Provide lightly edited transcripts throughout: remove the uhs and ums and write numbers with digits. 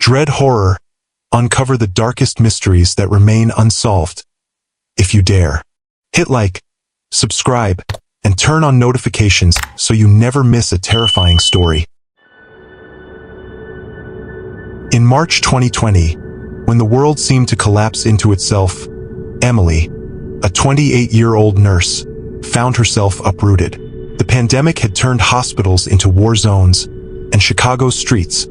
Dread horror. Uncover the darkest mysteries that remain unsolved. If you dare, hit like, subscribe, and turn on notifications so you never miss a terrifying story. In March 2020, when the world seemed to collapse into itself, Emily, a 28-year-old nurse, found herself uprooted. The pandemic had turned hospitals into war zones, and Chicago's streets,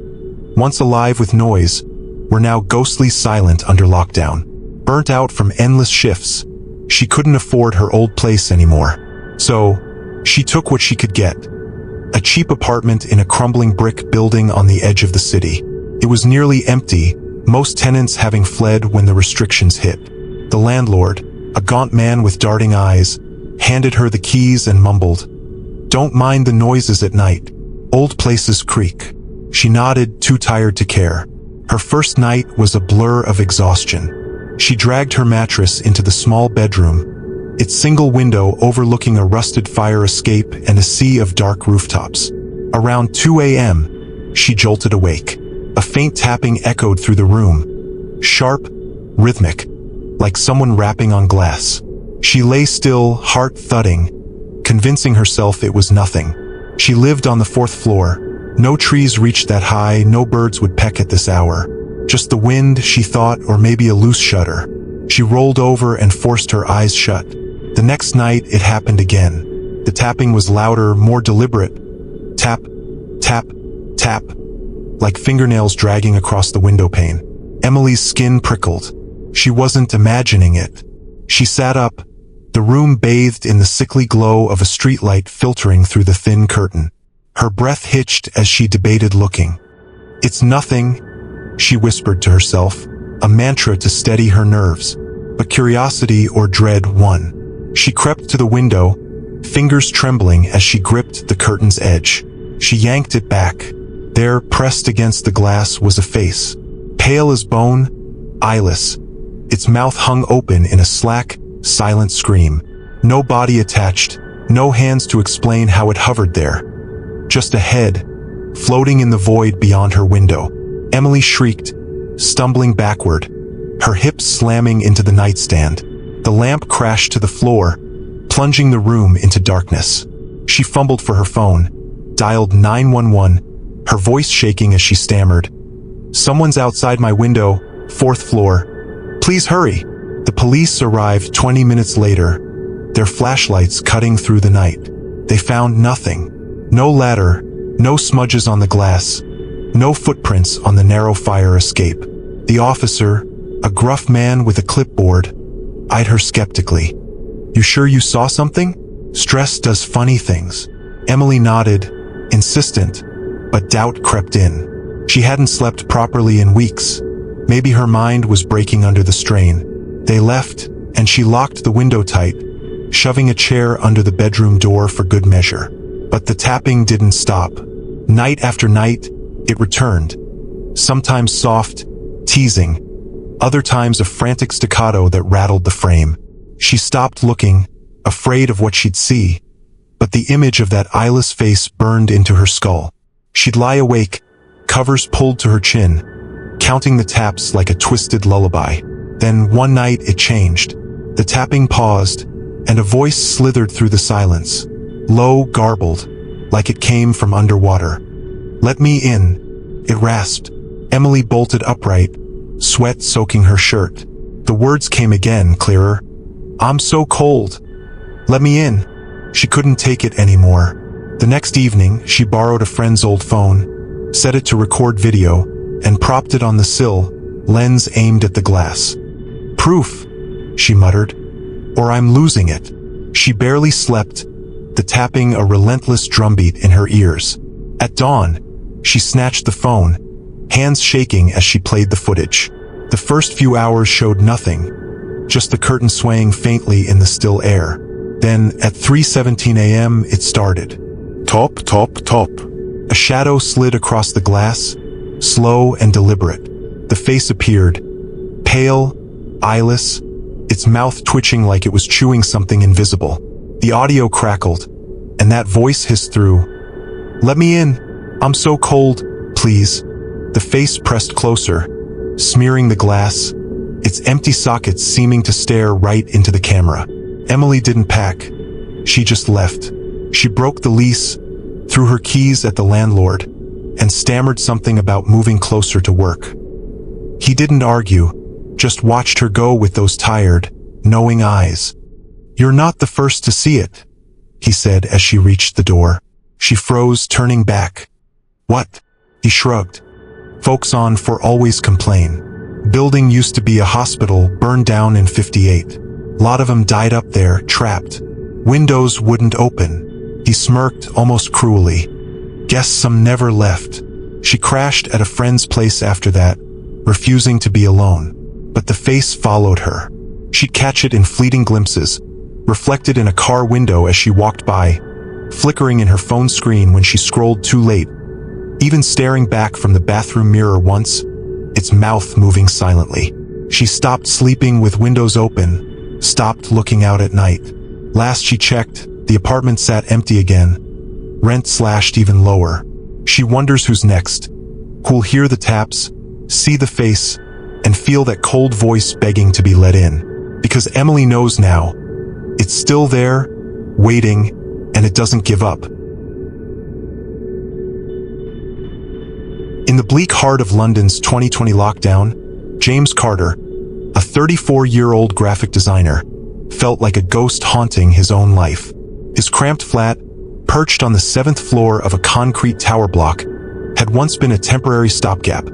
once alive with noise, were now ghostly silent under lockdown. Burnt out from endless shifts, she couldn't afford her old place anymore. So, she took what she could get. A cheap apartment in a crumbling brick building on the edge of the city. It was nearly empty, most tenants having fled when the restrictions hit. The landlord, a gaunt man with darting eyes, handed her the keys and mumbled, "Don't mind the noises at night. Old places creak." She nodded, too tired to care. Her first night was a blur of exhaustion. She dragged her mattress into the small bedroom, its single window overlooking a rusted fire escape and a sea of dark rooftops. Around 2 a.m., she jolted awake. A faint tapping echoed through the room, sharp, rhythmic, like someone rapping on glass. She lay still, heart thudding, convincing herself it was nothing. She lived on the 4th floor. No trees reached that high, no birds would peck at this hour. Just the wind, she thought, or maybe a loose shutter. She rolled over and forced her eyes shut. The next night, it happened again. The tapping was louder, more deliberate. Tap, tap, tap, like fingernails dragging across the window pane. Emily's skin prickled. She wasn't imagining it. She sat up, the room bathed in the sickly glow of a streetlight filtering through the thin curtain. Her breath hitched as she debated looking. "It's nothing," she whispered to herself, a mantra to steady her nerves. But curiosity or dread won. She crept to the window, fingers trembling as she gripped the curtain's edge. She yanked it back. There, pressed against the glass, was a face. Pale as bone, eyeless. Its mouth hung open in a slack, silent scream. No body attached, no hands to explain how it hovered there. Just a head, floating in the void beyond her window. Emily shrieked, stumbling backward, her hips slamming into the nightstand. The lamp crashed to the floor, plunging the room into darkness. She fumbled for her phone, dialed 911, her voice shaking as she stammered, "Someone's outside my window, 4th floor. Please hurry." The police arrived 20 minutes later, their flashlights cutting through the night. They found nothing. No ladder, no smudges on the glass, no footprints on the narrow fire escape. The officer, a gruff man with a clipboard, eyed her skeptically. "You sure you saw something? Stress does funny things." Emily nodded, insistent, but doubt crept in. She hadn't slept properly in weeks. Maybe her mind was breaking under the strain. They left, and she locked the window tight, shoving a chair under the bedroom door for good measure. But the tapping didn't stop. Night after night, it returned. Sometimes soft, teasing. Other times a frantic staccato that rattled the frame. She stopped looking, afraid of what she'd see. But the image of that eyeless face burned into her skull. She'd lie awake, covers pulled to her chin, counting the taps like a twisted lullaby. Then one night it changed. The tapping paused, and a voice slithered through the silence. Low, garbled, like it came from underwater. "Let me in," it rasped. Emily bolted upright, sweat soaking her shirt. The words came again, clearer. "I'm so cold. Let me in." She couldn't take it anymore. The next evening, she borrowed a friend's old phone, set it to record video, and propped it on the sill, lens aimed at the glass. "Proof," she muttered, "or I'm losing it." She barely slept, the tapping a relentless drumbeat in her ears. At dawn, she snatched the phone, hands shaking as she played the footage. The first few hours showed nothing, just the curtain swaying faintly in the still air. Then, at 3:17 a.m., it started. Top, top, top. A shadow slid across the glass, slow and deliberate. The face appeared, pale, eyeless, its mouth twitching like it was chewing something invisible. The audio crackled, and that voice hissed through. "Let me in. I'm so cold, please." The face pressed closer, smearing the glass, its empty sockets seeming to stare right into the camera. Emily didn't pack. She just left. She broke the lease, threw her keys at the landlord, and stammered something about moving closer to work. He didn't argue, just watched her go with those tired, knowing eyes. "You're not the first to see it," he said as she reached the door. She froze, turning back. "What?" He shrugged. "Folks on for always complain. Building used to be a hospital, burned down in '58. Lot of them died up there, trapped. Windows wouldn't open." He smirked almost cruelly. "Guess some never left." She crashed at a friend's place after that, refusing to be alone. But the face followed her. She'd catch it in fleeting glimpses, reflected in a car window as she walked by, flickering in her phone screen when she scrolled too late, even staring back from the bathroom mirror once, its mouth moving silently. She stopped sleeping with windows open, stopped looking out at night. Last she checked, the apartment sat empty again, rent slashed even lower. She wonders who's next, who'll hear the taps, see the face, and feel that cold voice begging to be let in. Because Emily knows now, it's still there, waiting, and it doesn't give up. In the bleak heart of London's 2020 lockdown, James Carter, a 34-year-old graphic designer, felt like a ghost haunting his own life. His cramped flat, perched on the 7th floor of a concrete tower block, had once been a temporary stopgap,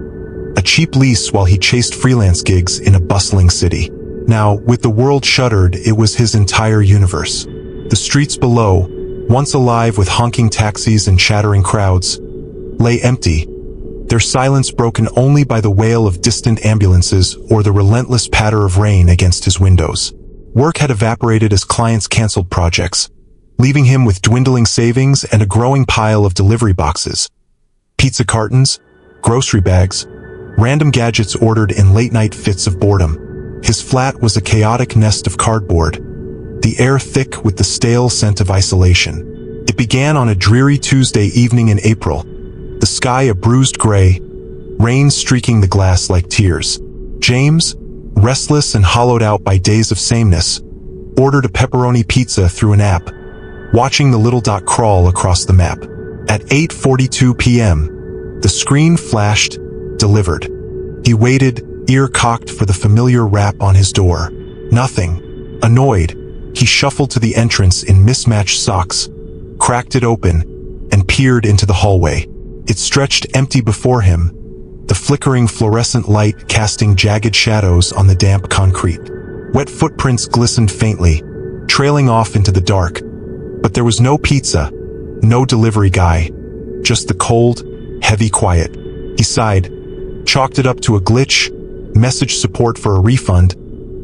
a cheap lease while he chased freelance gigs in a bustling city. Now, with the world shuttered, it was his entire universe. The streets below, once alive with honking taxis and chattering crowds, lay empty, their silence broken only by the wail of distant ambulances or the relentless patter of rain against his windows. Work had evaporated as clients canceled projects, leaving him with dwindling savings and a growing pile of delivery boxes, pizza cartons, grocery bags, random gadgets ordered in late-night fits of boredom. His flat was a chaotic nest of cardboard, the air thick with the stale scent of isolation. It began on a dreary Tuesday evening in April, the sky a bruised gray, rain streaking the glass like tears. James, restless and hollowed out by days of sameness, ordered a pepperoni pizza through an app, watching the little dot crawl across the map. At 8:42 p.m., the screen flashed, "Delivered." He waited, ear cocked for the familiar rap on his door. Nothing. Annoyed, he shuffled to the entrance in mismatched socks, cracked it open, and peered into the hallway. It stretched empty before him, the flickering fluorescent light casting jagged shadows on the damp concrete. Wet footprints glistened faintly, trailing off into the dark. But there was no pizza, no delivery guy, just the cold, heavy quiet. He sighed, chalked it up to a glitch, messaged support for a refund,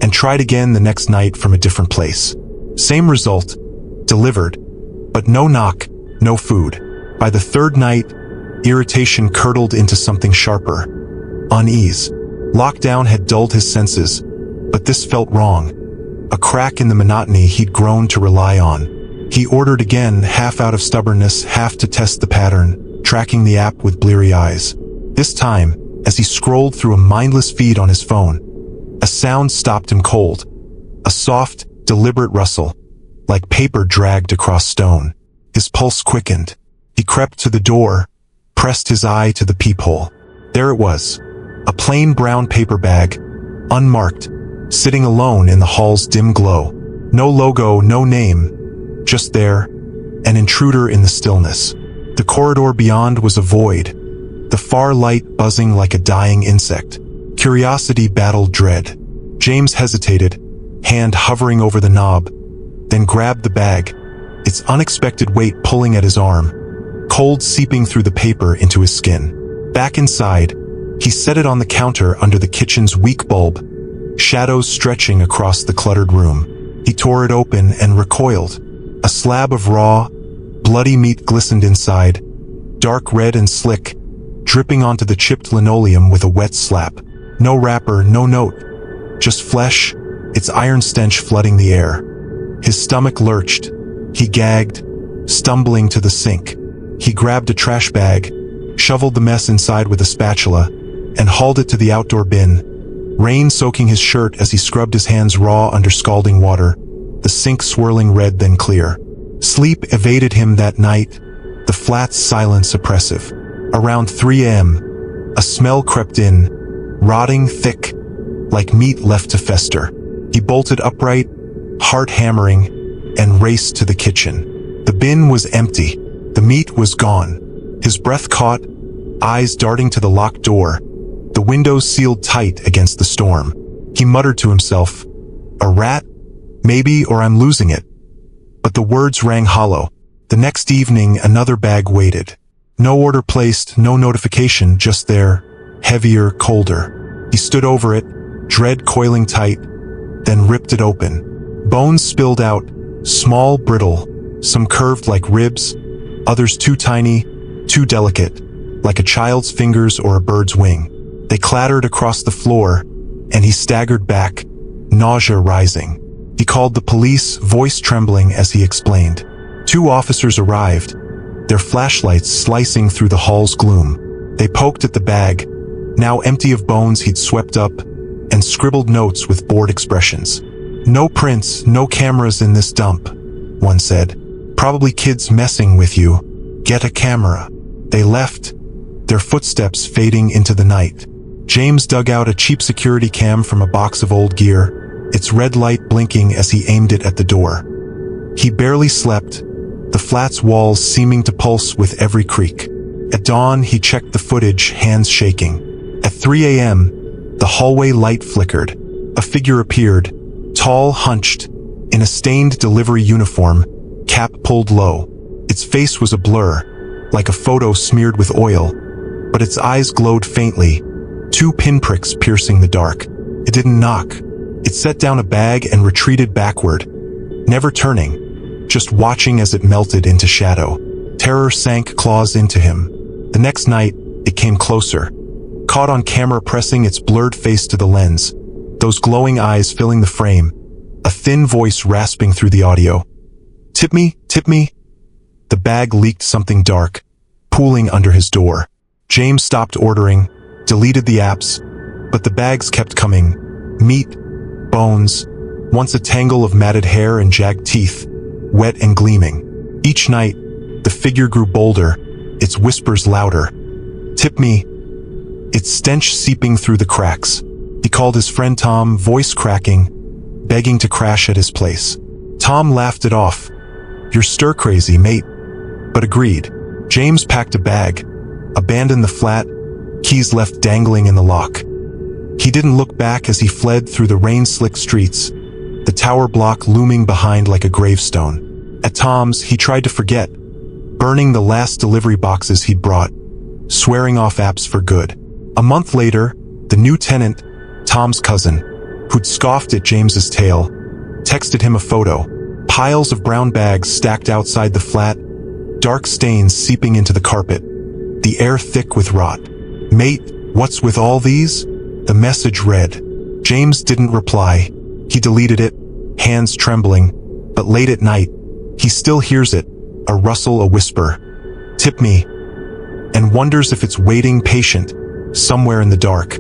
and tried again the next night from a different place. Same result, delivered, but no knock, no food. By the third night, irritation curdled into something sharper. Unease. Lockdown had dulled his senses, but this felt wrong. A crack in the monotony he'd grown to rely on. He ordered again, half out of stubbornness, half to test the pattern, tracking the app with bleary eyes. This time, as he scrolled through a mindless feed on his phone, a sound stopped him cold. A soft, deliberate rustle, like paper dragged across stone. His pulse quickened. He crept to the door, pressed his eye to the peephole. There it was, a plain brown paper bag, unmarked, sitting alone in the hall's dim glow. No logo, no name, just there, an intruder in the stillness. The corridor beyond was a void, the far light buzzing like a dying insect. Curiosity battled dread. James hesitated, hand hovering over the knob, then grabbed the bag, its unexpected weight pulling at his arm, cold seeping through the paper into his skin. Back inside, he set it on the counter under the kitchen's weak bulb, shadows stretching across the cluttered room. He tore it open and recoiled. A slab of raw, bloody meat glistened inside, dark red and slick, dripping onto the chipped linoleum with a wet slap. No wrapper, no note, just flesh, its iron stench flooding the air. His stomach lurched. He gagged, stumbling to the sink. He grabbed a trash bag, shoveled the mess inside with a spatula, and hauled it to the outdoor bin, rain soaking his shirt as he scrubbed his hands raw under scalding water, the sink swirling red then clear. Sleep evaded him that night, the flat's silence oppressive. Around 3 a.m., a smell crept in, rotting thick, like meat left to fester. He bolted upright, heart hammering, and raced to the kitchen. The bin was empty. The meat was gone. His breath caught, eyes darting to the locked door, the windows sealed tight against the storm. He muttered to himself, "A rat? Maybe, or I'm losing it." But the words rang hollow. The next evening, another bag waited. No order placed, no notification, just there, heavier, colder. He stood over it, dread coiling tight, then ripped it open. Bones spilled out, small, brittle, some curved like ribs, others too tiny, too delicate, like a child's fingers or a bird's wing. They clattered across the floor, and he staggered back, nausea rising. He called the police, voice trembling as he explained. 2 officers arrived, their flashlights slicing through the hall's gloom. They poked at the bag, now empty of bones he'd swept up, and scribbled notes with bored expressions. "No prints, no cameras in this dump," one said. "Probably kids messing with you. Get a camera." They left, their footsteps fading into the night. James dug out a cheap security cam from a box of old gear, its red light blinking as he aimed it at the door. He barely slept, the flat's walls seeming to pulse with every creak. At dawn, he checked the footage, hands shaking. At 3 a.m., the hallway light flickered. A figure appeared, tall, hunched, in a stained delivery uniform, cap pulled low. Its face was a blur, like a photo smeared with oil, but its eyes glowed faintly, 2 pinpricks piercing the dark. It didn't knock. It set down a bag and retreated backward, never turning, just watching as it melted into shadow. Terror sank claws into him. The next night, it came closer, caught on camera pressing its blurred face to the lens, those glowing eyes filling the frame, a thin voice rasping through the audio. "Tip me, tip me." The bag leaked something dark, pooling under his door. James stopped ordering, deleted the apps, but the bags kept coming. Meat, bones, once a tangle of matted hair and jagged teeth, wet and gleaming. Each night, the figure grew bolder, its whispers louder. "Tip me," its stench seeping through the cracks. He called his friend Tom, voice cracking, begging to crash at his place. Tom laughed it off. "You're stir-crazy, mate," but agreed. James packed a bag, abandoned the flat, keys left dangling in the lock. He didn't look back as he fled through the rain-slicked streets, the tower block looming behind like a gravestone. At Tom's, he tried to forget, burning the last delivery boxes he'd brought, swearing off apps for good. A month later, the new tenant, Tom's cousin, who'd scoffed at James's tale, texted him a photo. Piles of brown bags stacked outside the flat, dark stains seeping into the carpet, the air thick with rot. "Mate, what's with all these?" the message read. James didn't reply. He deleted it, hands trembling, but late at night, he still hears it, a rustle, a whisper. "Tip me," and wonders if it's waiting patient, somewhere in the dark.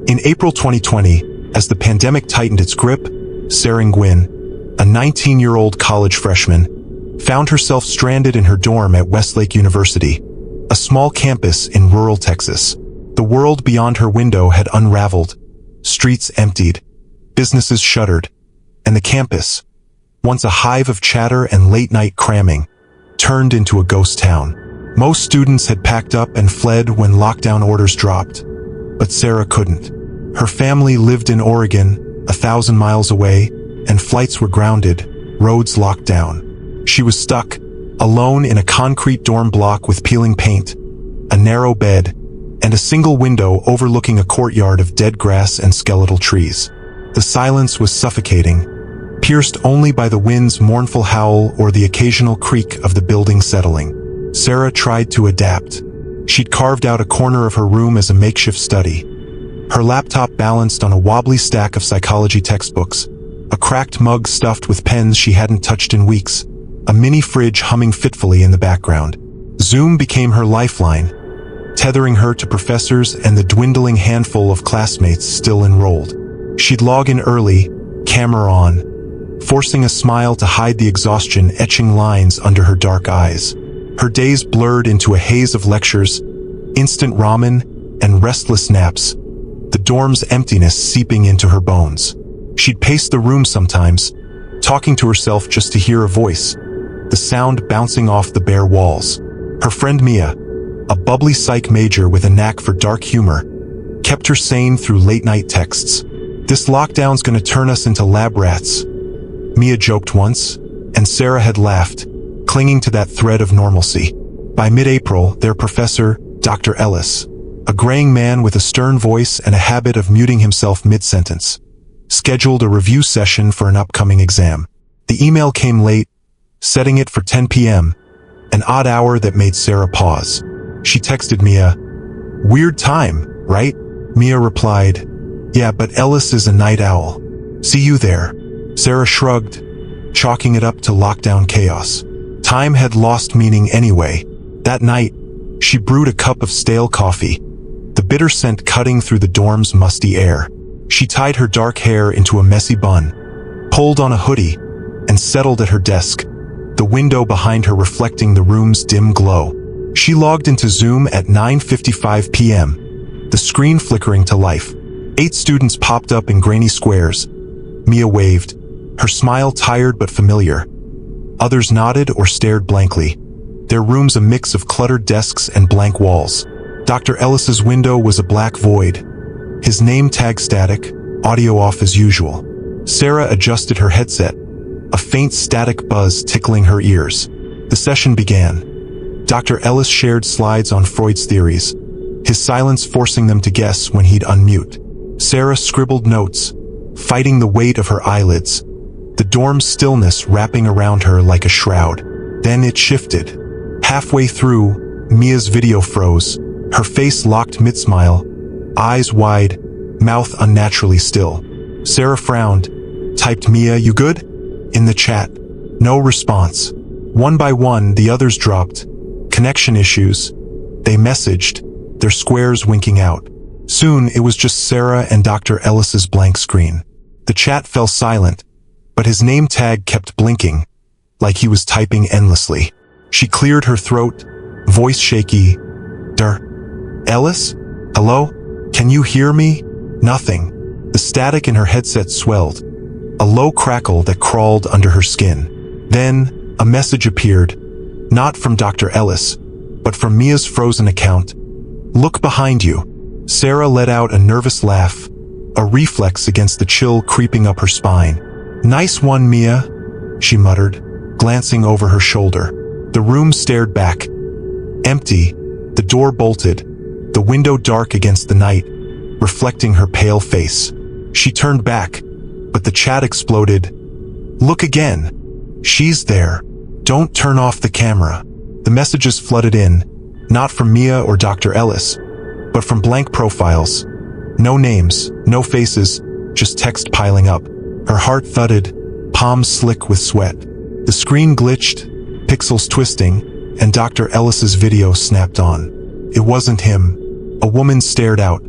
In April 2020, as the pandemic tightened its grip, Sarah Nguyen, a 19-year-old college freshman, found herself stranded in her dorm at Westlake University, a small campus in rural Texas. The world beyond her window had unraveled, streets emptied, businesses shuttered, and the campus, once a hive of chatter and late-night cramming, turned into a ghost town. Most students had packed up and fled when lockdown orders dropped, but Sarah couldn't. Her family lived in Oregon, 1,000 miles away, and flights were grounded, roads locked down. She was stuck, alone in a concrete dorm block with peeling paint, a narrow bed, and a single window overlooking a courtyard of dead grass and skeletal trees. The silence was suffocating, pierced only by the wind's mournful howl or the occasional creak of the building settling. Sarah tried to adapt. She'd carved out a corner of her room as a makeshift study, her laptop balanced on a wobbly stack of psychology textbooks, a cracked mug stuffed with pens she hadn't touched in weeks, a mini fridge humming fitfully in the background. Zoom became her lifeline, tethering her to professors and the dwindling handful of classmates still enrolled. She'd log in early, camera on, forcing a smile to hide the exhaustion etching lines under her dark eyes. Her days blurred into a haze of lectures, instant ramen, and restless naps, the dorm's emptiness seeping into her bones. She'd pace the room sometimes, talking to herself just to hear a voice, the sound bouncing off the bare walls. Her friend Mia, a bubbly psych major with a knack for dark humor, kept her sane through late-night texts. "This lockdown's gonna turn us into lab rats," Mia joked once, and Sarah had laughed, clinging to that thread of normalcy. By mid-April, their professor, Dr. Ellis, a graying man with a stern voice and a habit of muting himself mid-sentence, scheduled a review session for an upcoming exam. The email came late, setting it for 10 p.m., an odd hour that made Sarah pause. She texted Mia, "Weird time, right?" Mia replied, "Yeah, but Ellis is a night owl. See you there." Sarah shrugged, chalking it up to lockdown chaos. Time had lost meaning anyway. That night, she brewed a cup of stale coffee, the bitter scent cutting through the dorm's musty air. She tied her dark hair into a messy bun, pulled on a hoodie, and settled at her desk, the window behind her reflecting the room's dim glow. She logged into Zoom at 9:55 p.m., the screen flickering to life. 8 students popped up in grainy squares. Mia waved, her smile tired but familiar. Others nodded or stared blankly, their rooms a mix of cluttered desks and blank walls. Dr. Ellis's window was a black void, his name tag static, audio off as usual. Sarah adjusted her headset, a faint static buzz tickling her ears. The session began. Dr. Ellis shared slides on Freud's theories, his silence forcing them to guess when he'd unmute. Sarah scribbled notes, fighting the weight of her eyelids, the dorm's stillness wrapping around her like a shroud. Then it shifted. Halfway through, Mia's video froze, her face locked mid-smile, eyes wide, mouth unnaturally still. Sarah frowned, typed, "Mia, you good?" in the chat. No response. One by one, the others dropped. Connection issues. They messaged, their squares winking out. Soon, it was just Sarah and Dr. Ellis's blank screen. The chat fell silent, but his name tag kept blinking, like he was typing endlessly. She cleared her throat, voice shaky. Ellis? Hello? Can you hear me?" Nothing. The static in her headset swelled, a low crackle that crawled under her skin. Then, a message appeared, not from Dr. Ellis, but from Mia's frozen account. "Look behind you." Sarah let out a nervous laugh, a reflex against the chill creeping up her spine. "Nice one, Mia," she muttered, glancing over her shoulder. The room stared back. Empty, the door bolted, the window dark against the night, reflecting her pale face. She turned back, but the chat exploded. "Look again. She's there. Don't turn off the camera." The messages flooded in, not from Mia or Dr. Ellis, but from blank profiles. No names, no faces, just text piling up. Her heart thudded, palms slick with sweat. The screen glitched, pixels twisting, and Dr. Ellis's video snapped on. It wasn't him. A woman stared out,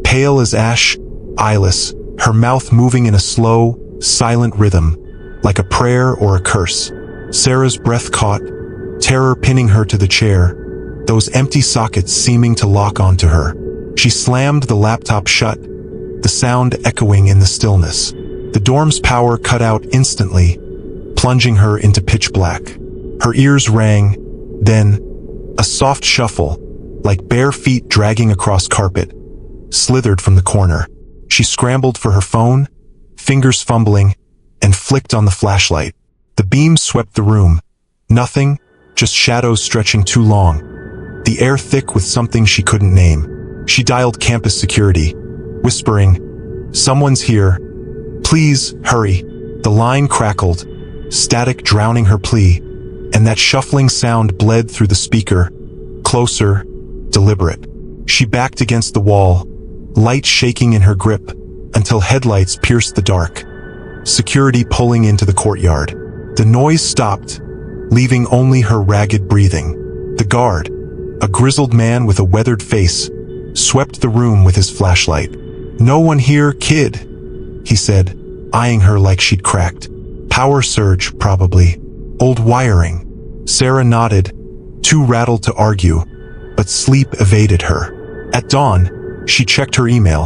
pale as ash, eyeless, her mouth moving in a slow, silent rhythm, like a prayer or a curse. Sarah's breath caught, terror pinning her to the chair, those empty sockets seeming to lock onto her. She slammed the laptop shut, the sound echoing in the stillness. The dorm's power cut out instantly, plunging her into pitch black. Her ears rang, then, a soft shuffle, like bare feet dragging across carpet, slithered from the corner. She scrambled for her phone, fingers fumbling, and flicked on the flashlight. The beam swept the room. Nothing, just shadows stretching too long. The air thick with something she couldn't name. She dialed campus security, whispering, "Someone's here. Please, hurry." The line crackled, static drowning her plea, and that shuffling sound bled through the speaker, closer, deliberate. She backed against the wall, light shaking in her grip, until headlights pierced the dark. Security pulling into the courtyard. The noise stopped, leaving only her ragged breathing. The guard, a grizzled man with a weathered face, swept the room with his flashlight. "No one here, kid," he said, eyeing her like she'd cracked. "Power surge, probably. Old wiring." Sarah nodded, too rattled to argue, but sleep evaded her. At dawn, she checked her email.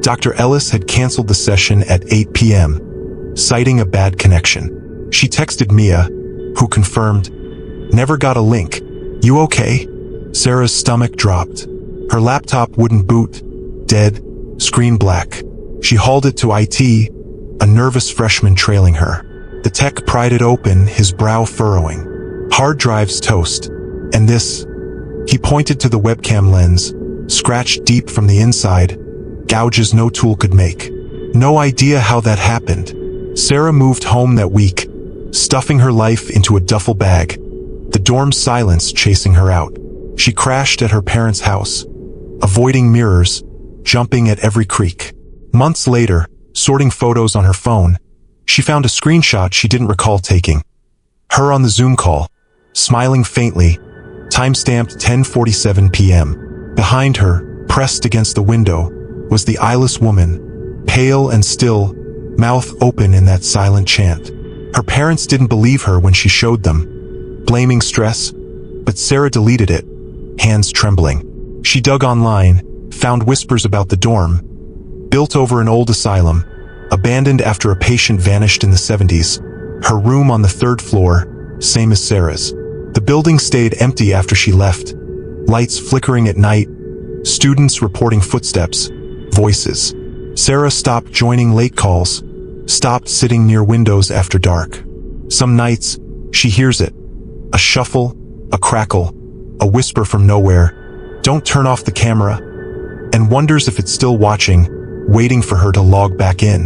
Dr. Ellis had canceled the session at 8 p.m., citing a bad connection. She texted Mia, who confirmed, "Never got a link. You okay?" Sarah's stomach dropped. Her laptop wouldn't boot. Dead, screen black. She hauled it to IT, a nervous freshman trailing her. The tech pried it open, his brow furrowing. "Hard drive's toast. And this," he pointed to the webcam lens, scratched deep from the inside, gouges no tool could make. No idea how that happened. Sarah moved home that week, stuffing her life into a duffel bag, the dorm's silence chasing her out. She crashed at her parents' house, avoiding mirrors, jumping at every creak. Months later, sorting photos on her phone, she found a screenshot she didn't recall taking. Her on the Zoom call, smiling faintly, time-stamped 10:47 p.m. Behind her, pressed against the window, was the eyeless woman, pale and still, mouth open in that silent chant. Her parents didn't believe her when she showed them, blaming stress, but Sarah deleted it, hands trembling. She dug online, found whispers about the dorm, built over an old asylum, abandoned after a patient vanished in the 70s. Her room on the 3rd floor, same as Sarah's. The building stayed empty after she left, lights flickering at night, students reporting footsteps, voices. Sarah stopped joining late calls, stopped sitting near windows after dark. Some nights, she hears it. A shuffle, a crackle, a whisper from nowhere, "Don't turn off the camera," and wonders if it's still watching, waiting for her to log back in.